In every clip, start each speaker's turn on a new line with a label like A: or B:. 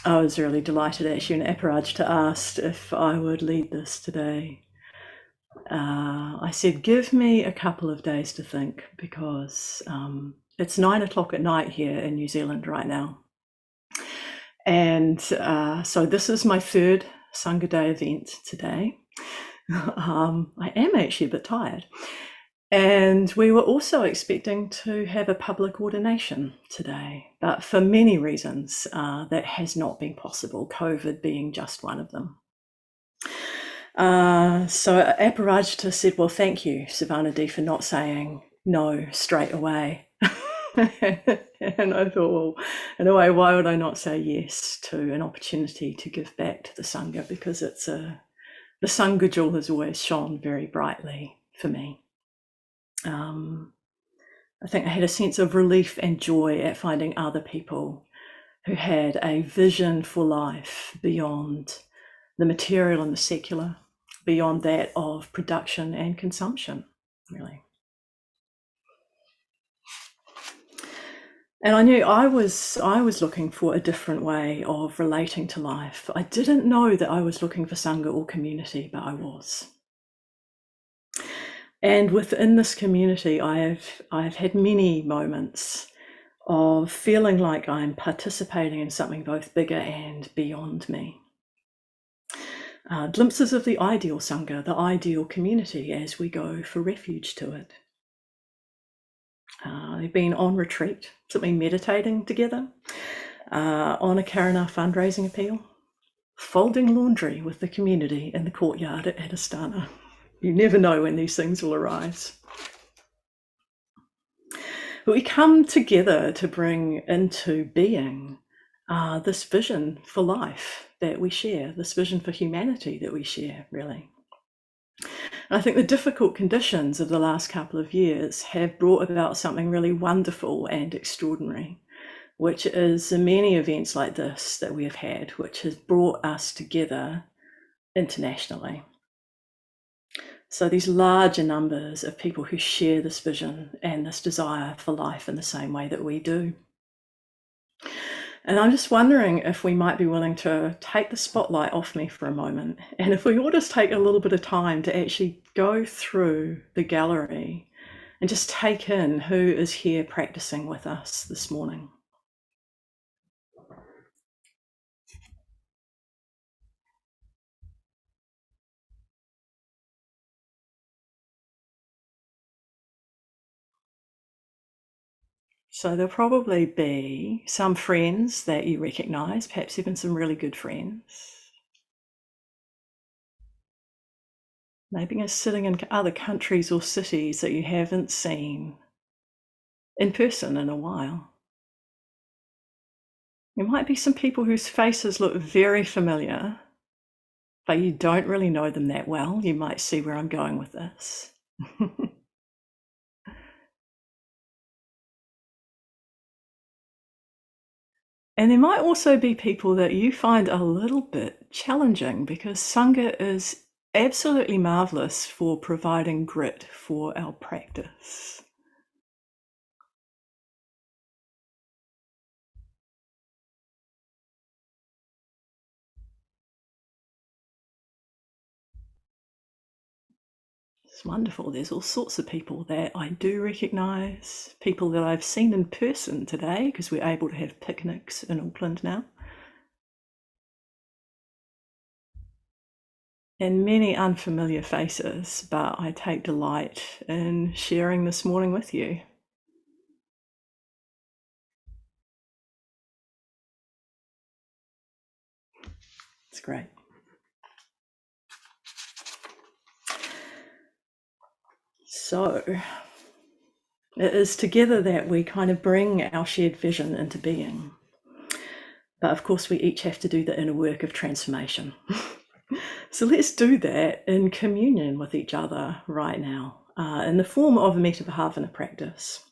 A: I was really delighted actually when Aparajita asked if I would lead this today. I said, give me a couple of days to think, because it's 9 o'clock at night here in New Zealand right now. And so this is my third Sangha Day event today. I am actually a bit tired. And we were also expecting to have a public ordination today, but for many reasons that has not been possible, COVID being just one of them. So Aparajita said, well, thank you, Savanadi, for not saying no straight away. And I thought, well, in a way, why would I not say yes to an opportunity to give back to the Sangha? Because the Sangha jewel has always shone very brightly for me. I think I had a sense of relief and joy at finding other people who had a vision for life beyond the material and the secular, beyond that of production and consumption, really. And I knew I was looking for a different way of relating to life. I didn't know that I was looking for Sangha or community, but I was. And within this community, I've had many moments of feeling like I'm participating in something both bigger and beyond me. Glimpses of the ideal Sangha, the ideal community, as we go for refuge to it. They've been on retreat, simply meditating together, on a Karuna fundraising appeal, folding laundry with the community in the courtyard at Adhisthana. You never know when these things will arise. But we come together to bring into being this vision for life that we share, this vision for humanity that we share, really. And I think the difficult conditions of the last couple of years have brought about something really wonderful and extraordinary, which is the many events like this that we have had, which has brought us together internationally. So these larger numbers of people who share this vision and this desire for life in the same way that we do. And I'm just wondering if we might be willing to take the spotlight off me for a moment, and if we all just take a little bit of time to actually go through the gallery and just take in who is here practicing with us this morning. So there'll probably be some friends that you recognize, perhaps even some really good friends. Maybe you're sitting in other countries or cities that you haven't seen in person in a while. There might be some people whose faces look very familiar, but you don't really know them that well. You might see where I'm going with this. And there might also be people that you find a little bit challenging, because Sangha is absolutely marvelous for providing grit for our practice. It's wonderful. There's all sorts of people that I do recognise, people that I've seen in person today, because we're able to have picnics in Auckland now. And many unfamiliar faces, but I take delight in sharing this morning with you. It's great. So it is together that we kind of bring our shared vision into being. But of course, we each have to do the inner work of transformation. So let's do that in communion with each other right now, in the form of a Metta Bhavana practice.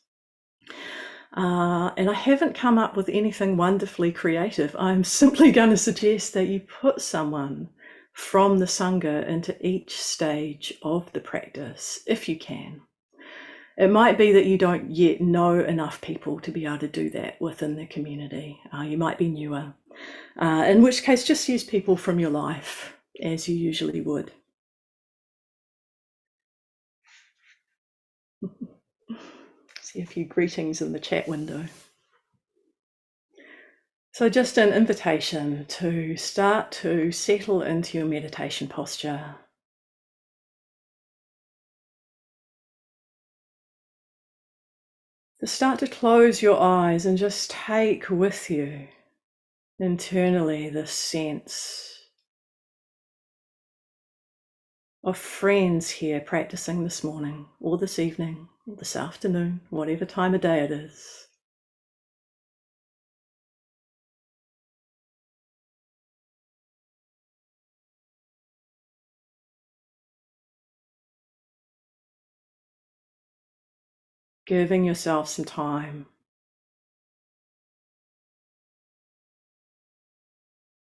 A: And I haven't come up with anything wonderfully creative. I'm simply going to suggest that you put someone from the Sangha into each stage of the practice, if you can. It might be that you don't yet know enough people to be able to do that within the community. You might be newer. In which case, just use people from your life as you usually would. See a few greetings in the chat window. So just an invitation to start to settle into your meditation posture. To start to close your eyes and just take with you internally this sense of friends here practicing this morning or this evening or this afternoon, whatever time of day it is. Giving yourself some time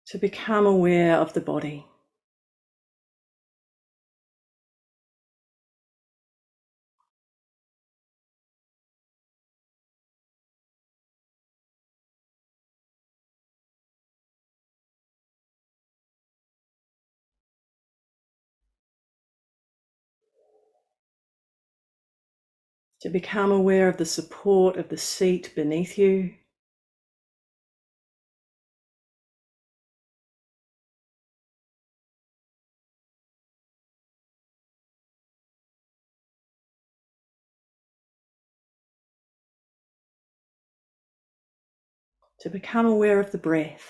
A: to become aware of the body. To become aware of the support of the seat beneath you. To become aware of the breath.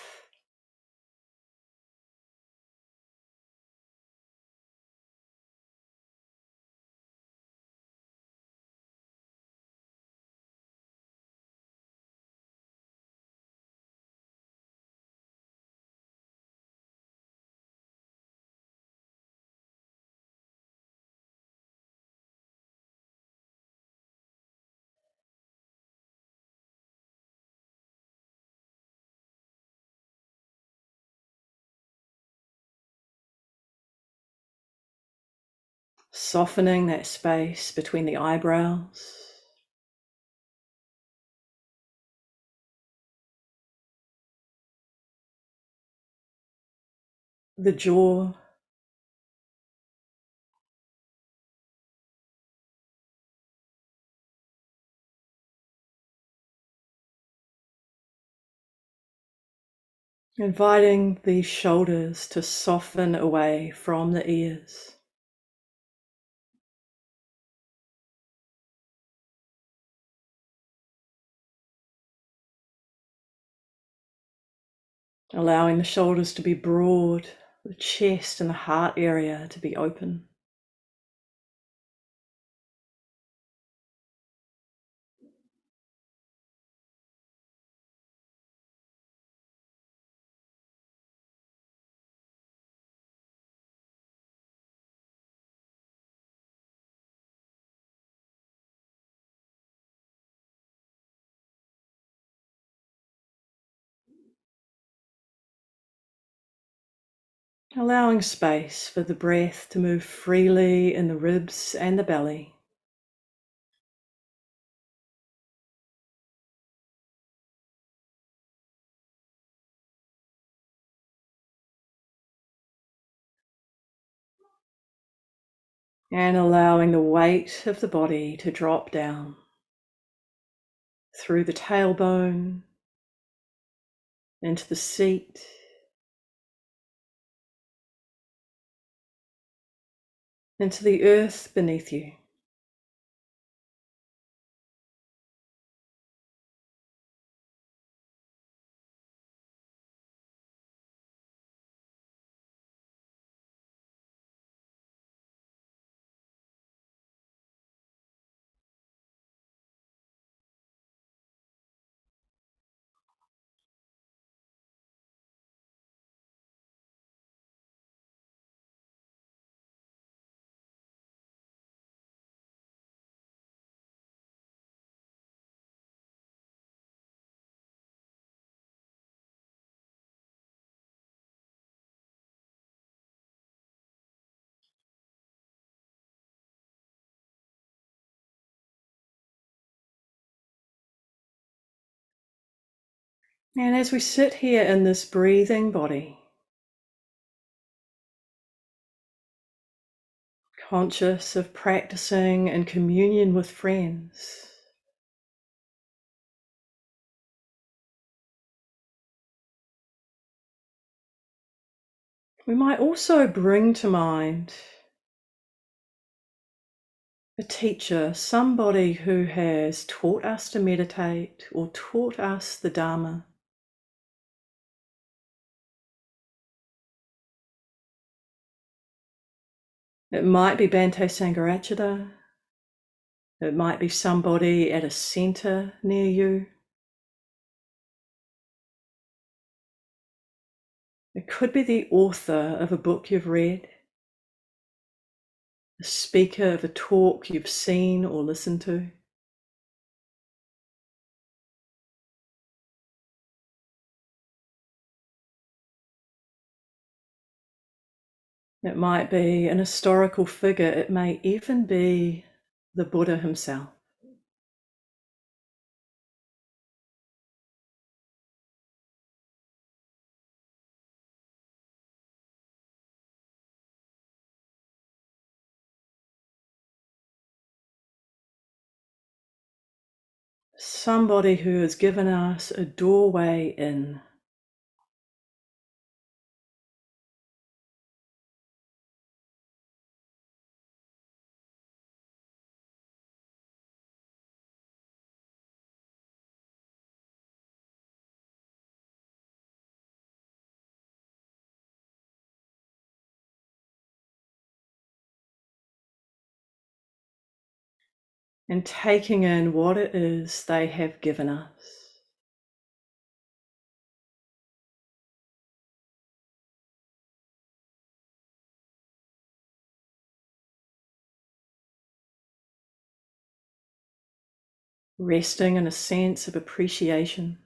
A: Softening that space between the eyebrows. The jaw. Inviting the shoulders to soften away from the ears. Allowing the shoulders to be broad, the chest and the heart area to be open. Allowing space for the breath to move freely in the ribs and the belly. And allowing the weight of the body to drop down through the tailbone, into the seat, into the earth beneath you. And as we sit here in this breathing body, conscious of practicing in communion with friends, we might also bring to mind a teacher, somebody who has taught us to meditate or taught us the Dharma. It might be Bhante Sangharakshita. It might be somebody at a centre near you. It could be the author of a book you've read, the speaker of a talk you've seen or listened to. It might be an historical figure. It may even be the Buddha himself. Somebody who has given us a doorway in. And taking in what it is they have given us. Resting in a sense of appreciation.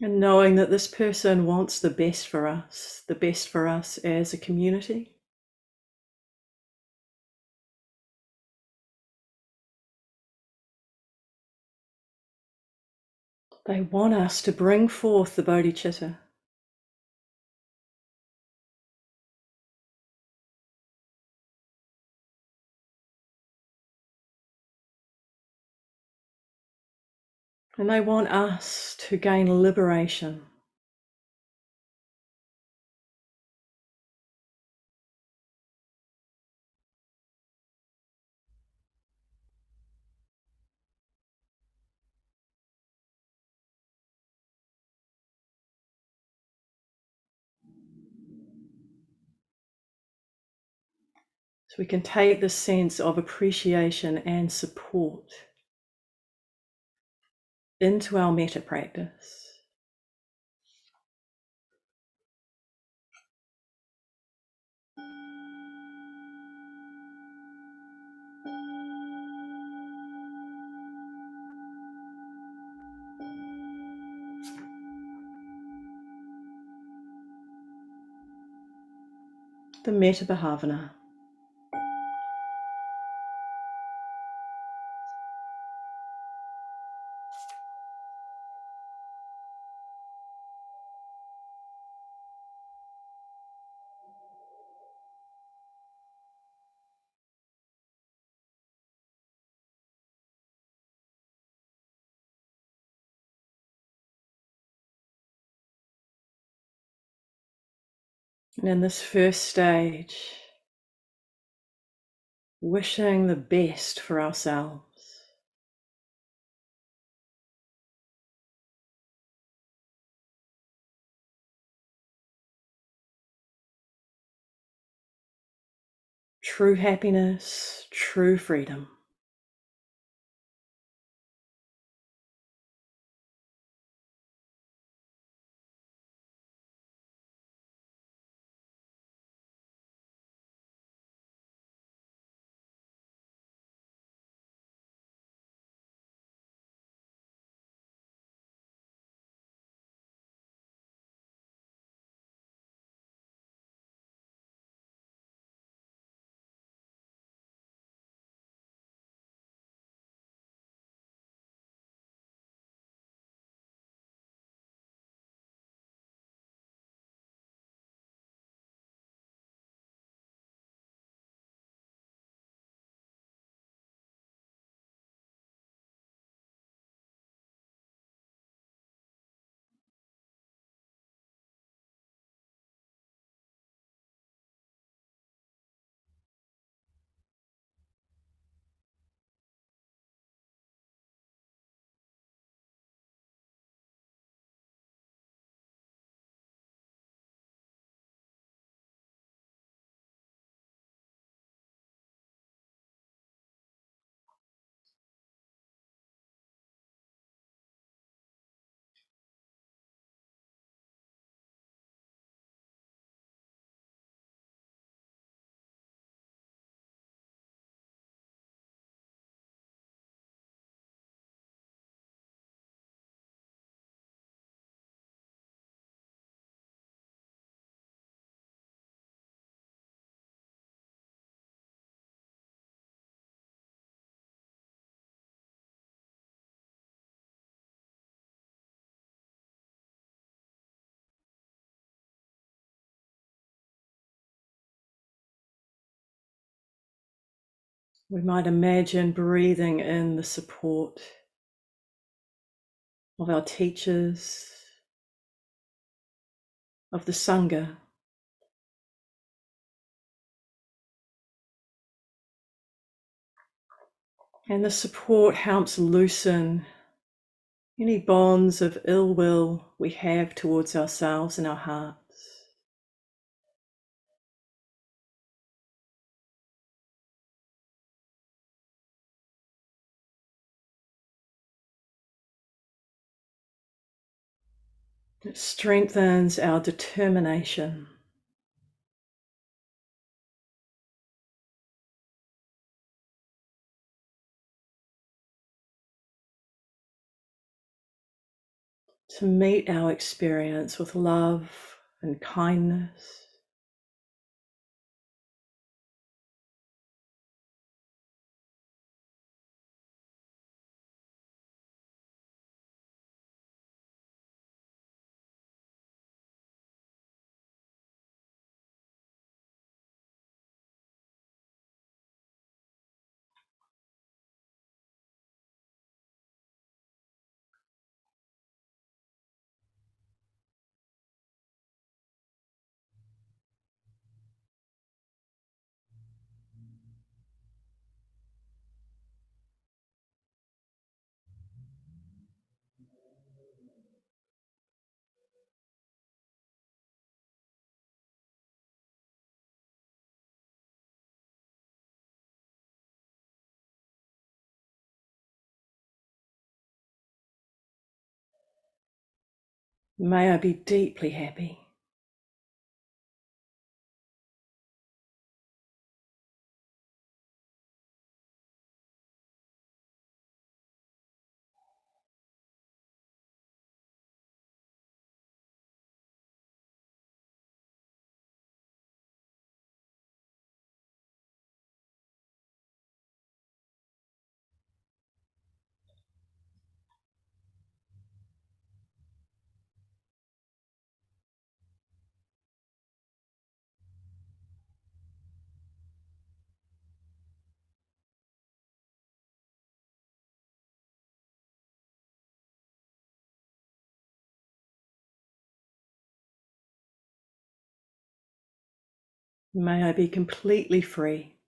A: And knowing that this person wants the best for us as a community. They want us to bring forth the bodhicitta. And they want us to gain liberation. So we can take the sense of appreciation and support into our metta practice. The Metta Bhavana. And in this first stage, wishing the best for ourselves. True happiness, true freedom. We might imagine breathing in the support of our teachers, of the Sangha, and the support helps loosen any bonds of ill will we have towards ourselves and our hearts. It strengthens our determination. To meet our experience with love and kindness. May I be deeply happy. May I be completely free.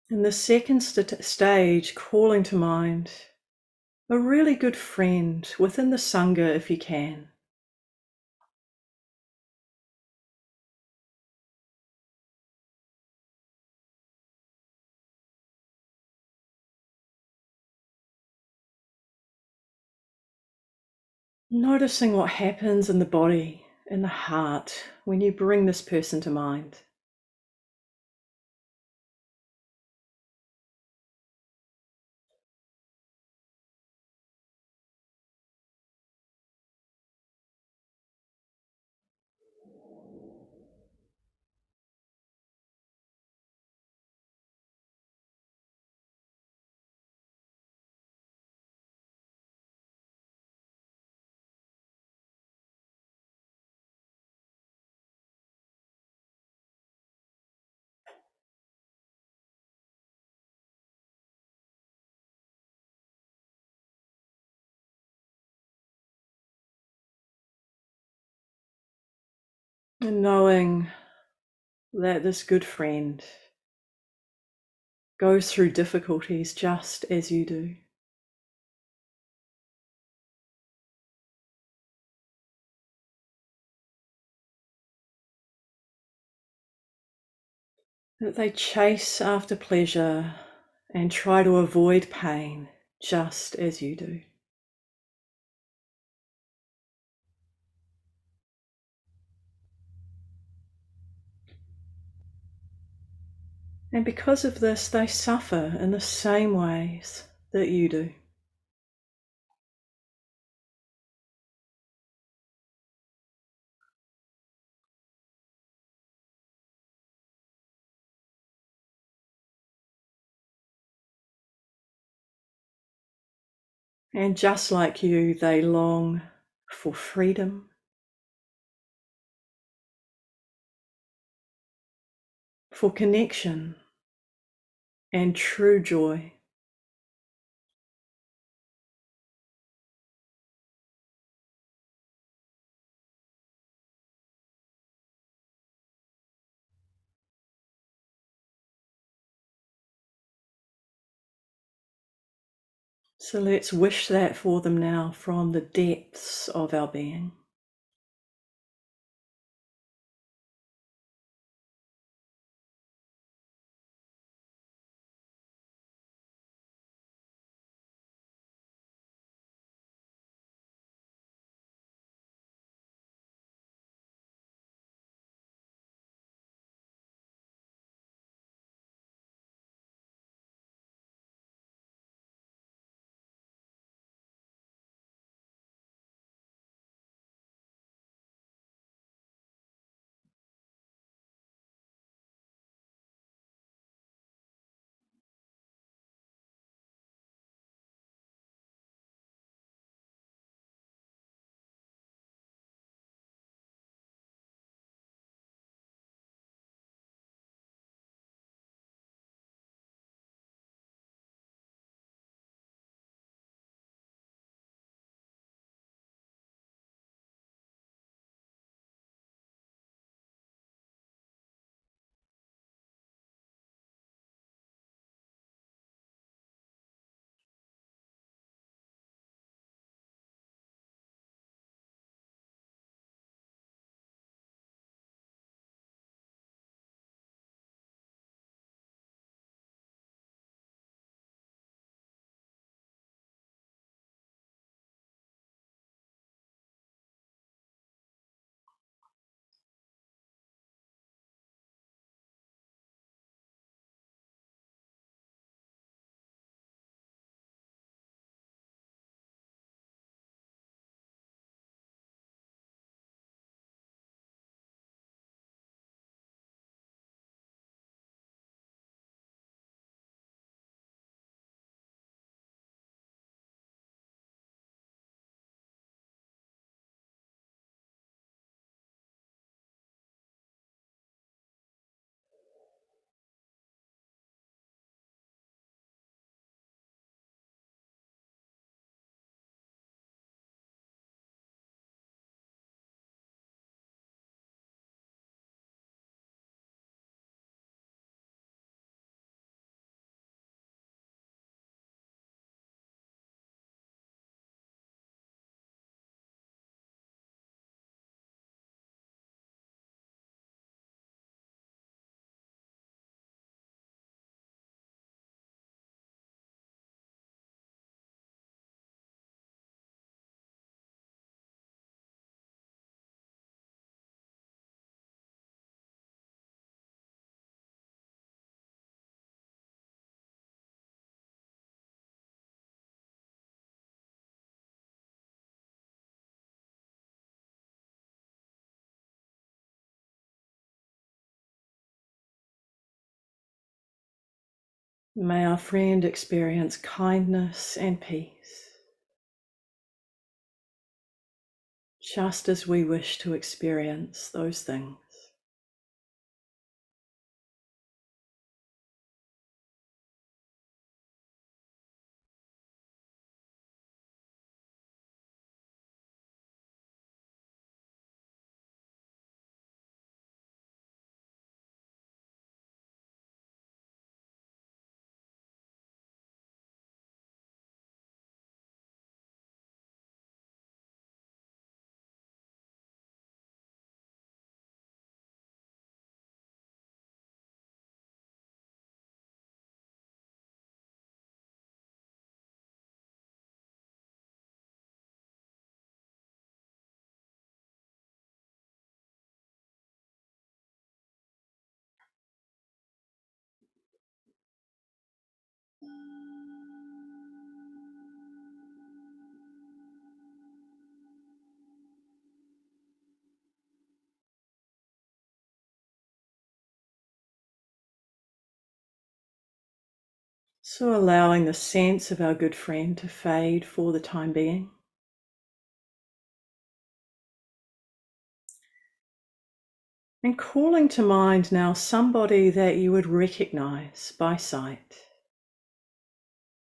A: In the second stage, calling to mind a really good friend within the Sangha if you can. Noticing what happens in the body, in the heart, when you bring this person to mind. And knowing that this good friend goes through difficulties just as you do. That they chase after pleasure and try to avoid pain just as you do. And because of this, they suffer in the same ways that you do. And just like you, they long for freedom, for connection, and true joy. So let's wish that for them now from the depths of our being. May our friend experience kindness and peace, just as we wish to experience those things. So allowing the sense of our good friend to fade for the time being. And calling to mind now somebody that you would recognize by sight,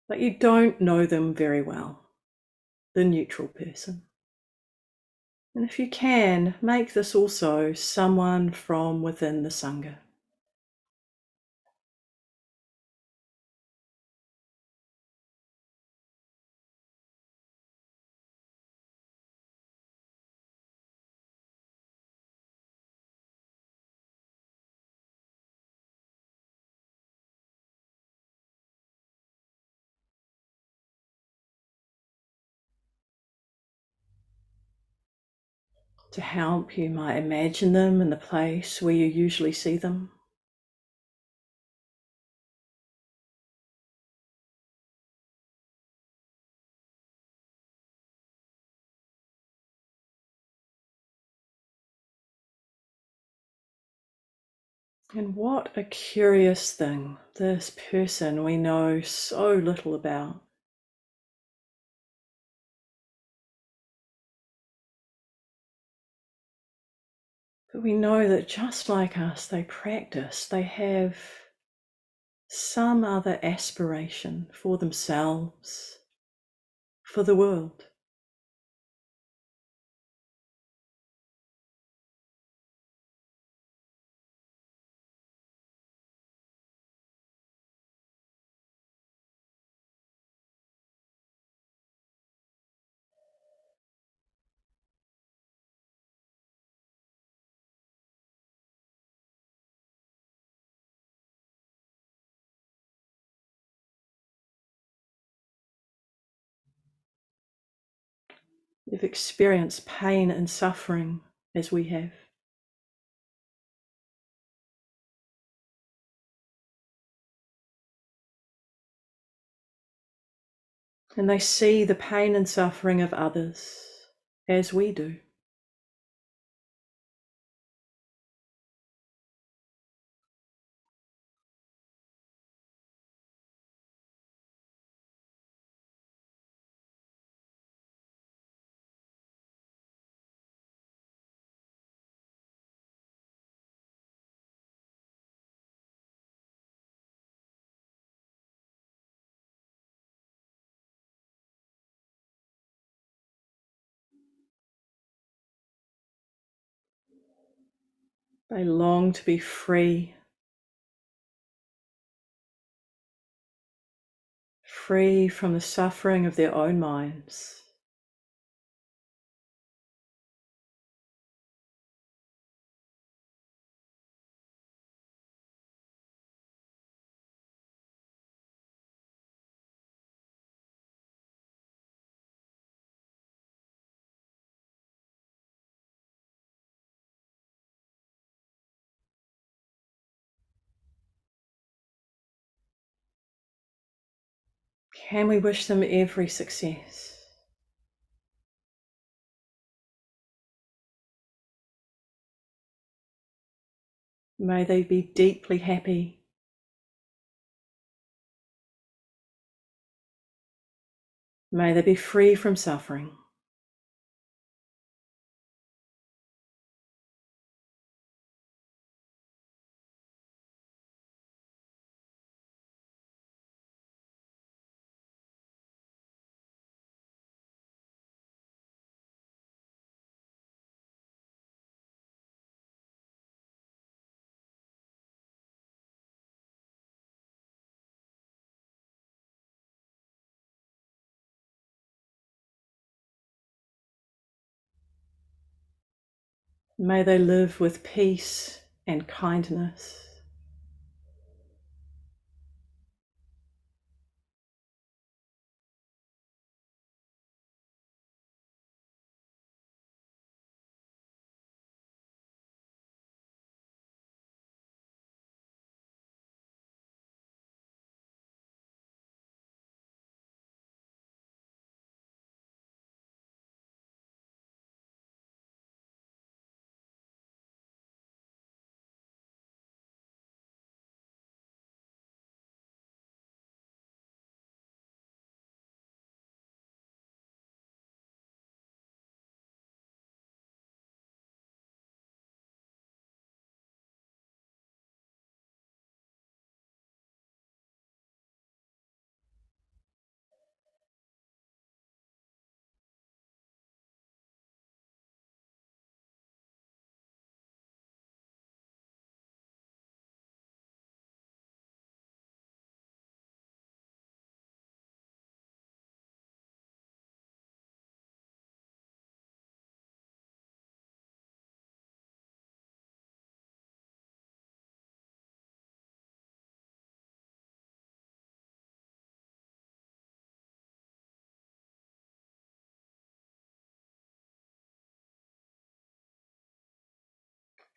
A: but you don't know them very well, the neutral person. And if you can, make this also someone from within the Sangha. To help, you might imagine them in the place where you usually see them. And what a curious thing, this person we know so little about. But we know that just like us, they practice, they have some other aspiration for themselves, for the world. They've experienced pain and suffering as we have. And they see the pain and suffering of others as we do. They long to be free, free from the suffering of their own minds. Can we wish them every success? May they be deeply happy. May they be free from suffering. May they live with peace and kindness.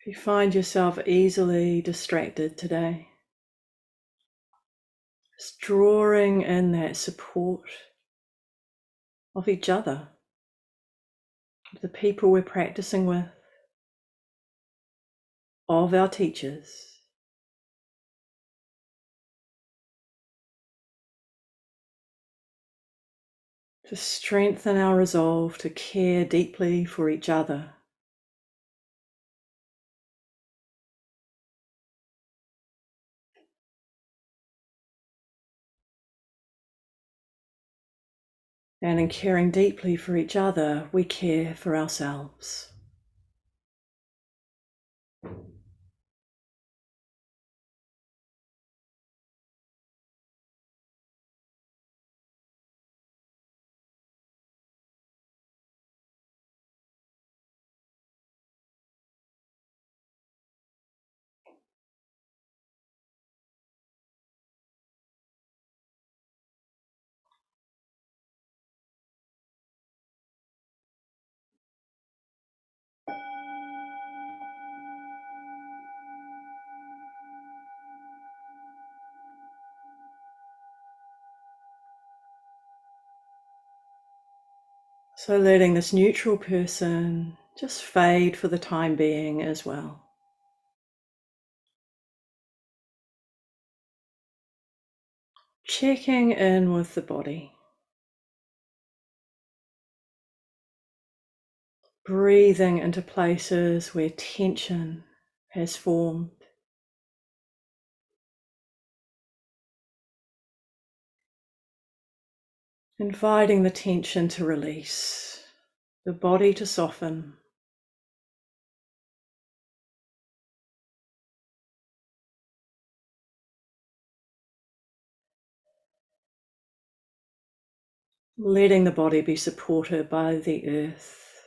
A: If you find yourself easily distracted today, just drawing in that support of each other, of the people we're practicing with, of our teachers. To strengthen our resolve to care deeply for each other. And in caring deeply for each other, we care for ourselves. So letting this neutral person just fade for the time being as well. Checking in with the body. Breathing into places where tension has formed. Inviting the tension to release, the body to soften. Letting the body be supported by the earth,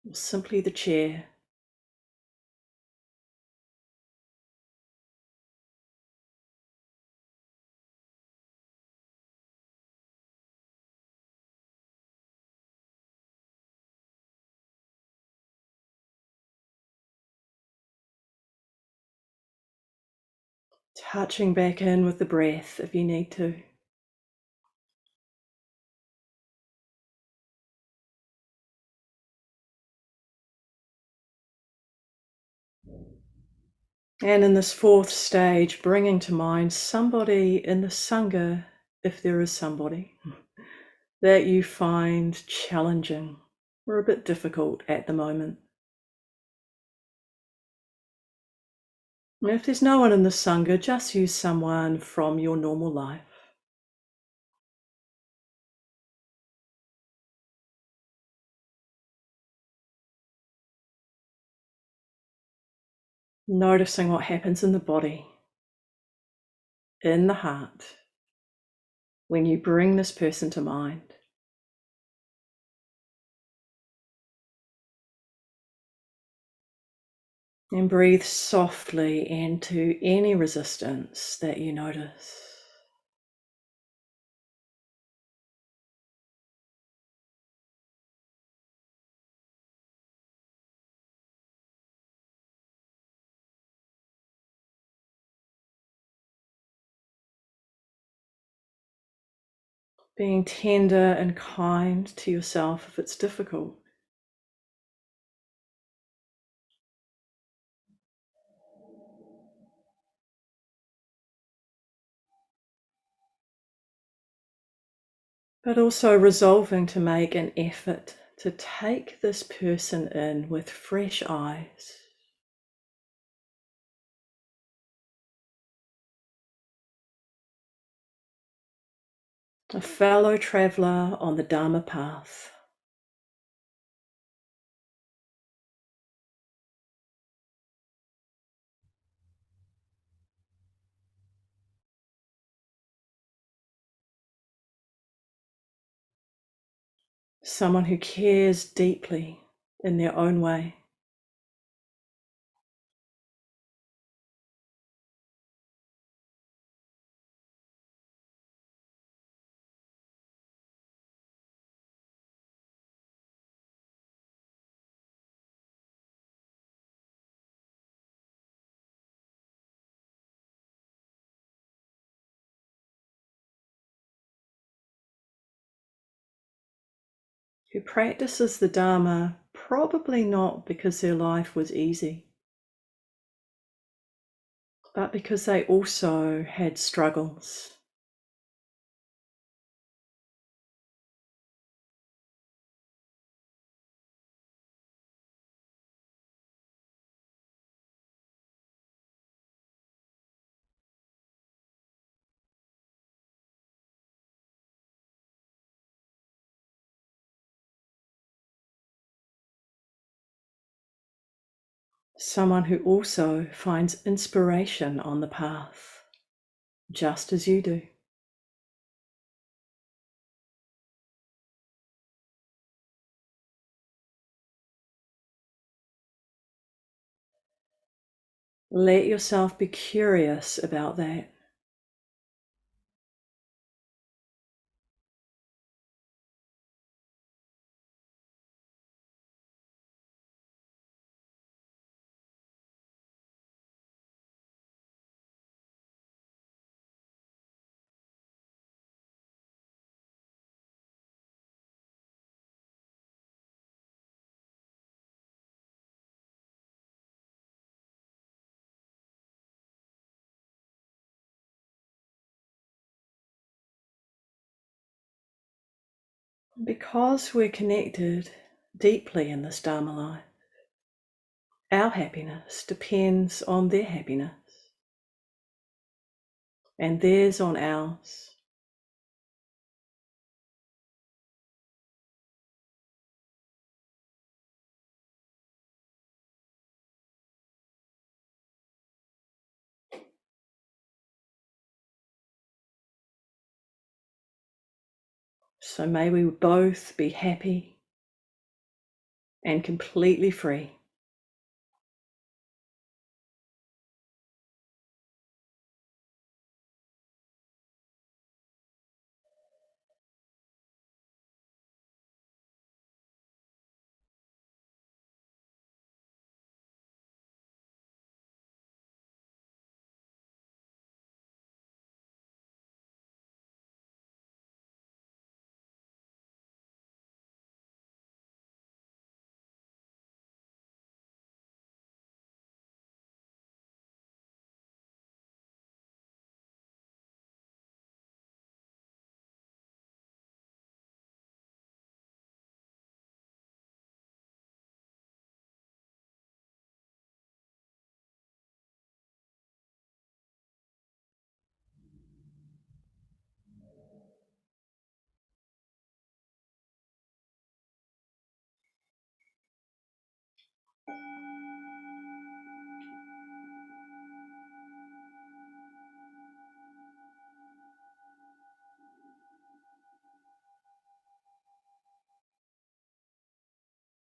A: or simply the chair. Touching back in with the breath if you need to. And in this fourth stage, bringing to mind somebody in the Sangha, if there is somebody, that you find challenging or a bit difficult at the moment. And if there's no one in the Sangha, just use someone from your normal life. Noticing what happens in the body, in the heart, when you bring this person to mind. And breathe softly into any resistance that you notice. Being tender and kind to yourself if it's difficult. But also resolving to make an effort to take this person in with fresh eyes. A fellow traveller on the Dharma path. Someone who cares deeply in their own way. who practices the Dharma probably not because their life was easy, but because they also had struggles. Someone who also finds inspiration on the path, just as you do. Let yourself be curious about that. Because we're connected deeply in this Dharma life, our happiness depends on their happiness, and theirs on ours. So may we both be happy and completely free.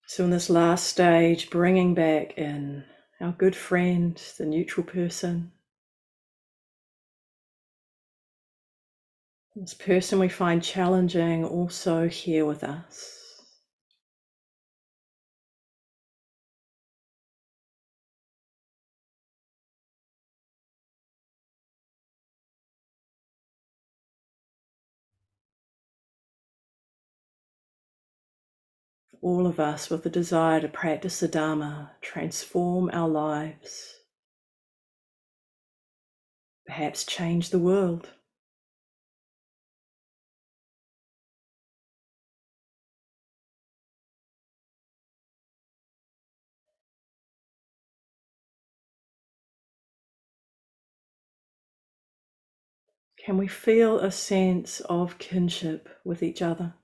A: So in this last stage, bringing back in our good friend, the neutral person, this person we find challenging, also here with us. All of us with the desire to practice the Dharma, transform our lives, perhaps change the world. Can we feel a sense of kinship with each other?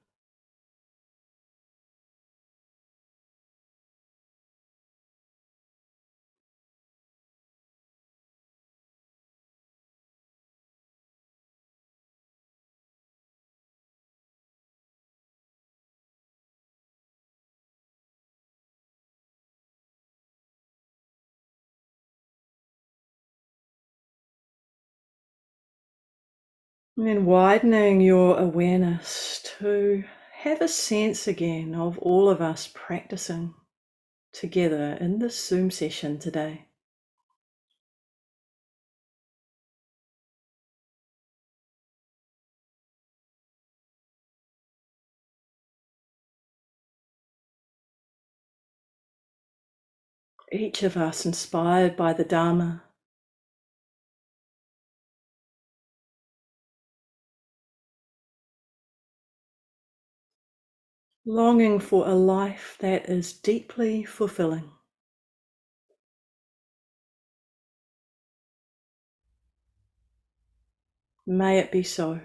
A: And then widening your awareness to have a sense again of all of us practicing together in this Zoom session today. each of us inspired by the Dharma, longing for a life that is deeply fulfilling. May it be so.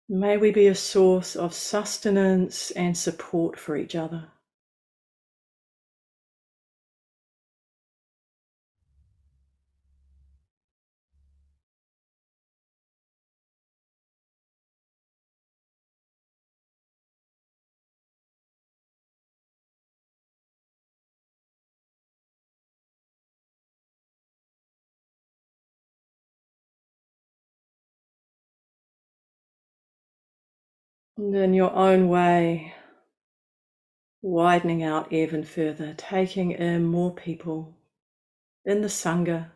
A: May we be a source of sustenance and support for each other. And in your own way, widening out even further, taking in more people in the Sangha.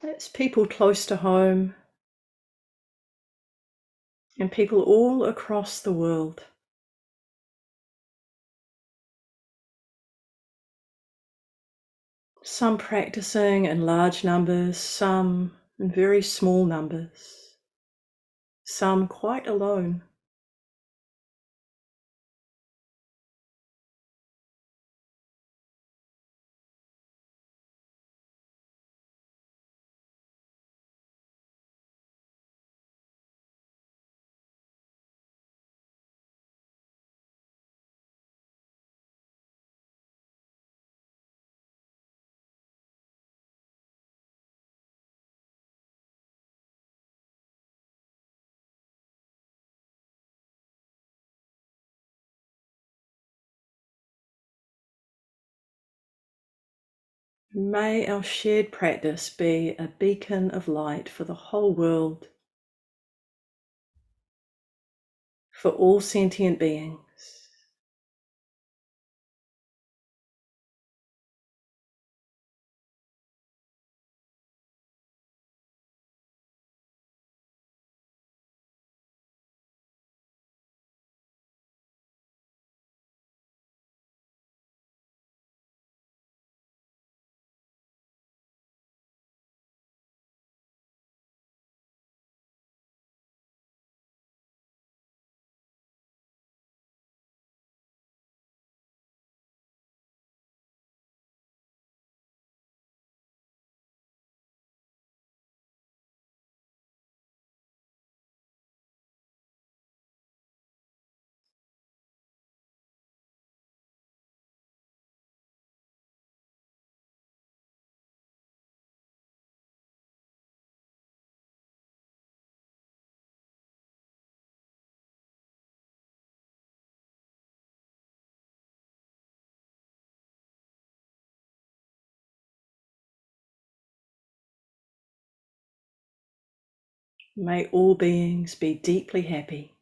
A: It's people close to home and people all across the world. Some practicing in large numbers, some in very small numbers, some quite alone. May our shared practice be a beacon of light for the whole world, for all sentient beings. May all beings be deeply happy.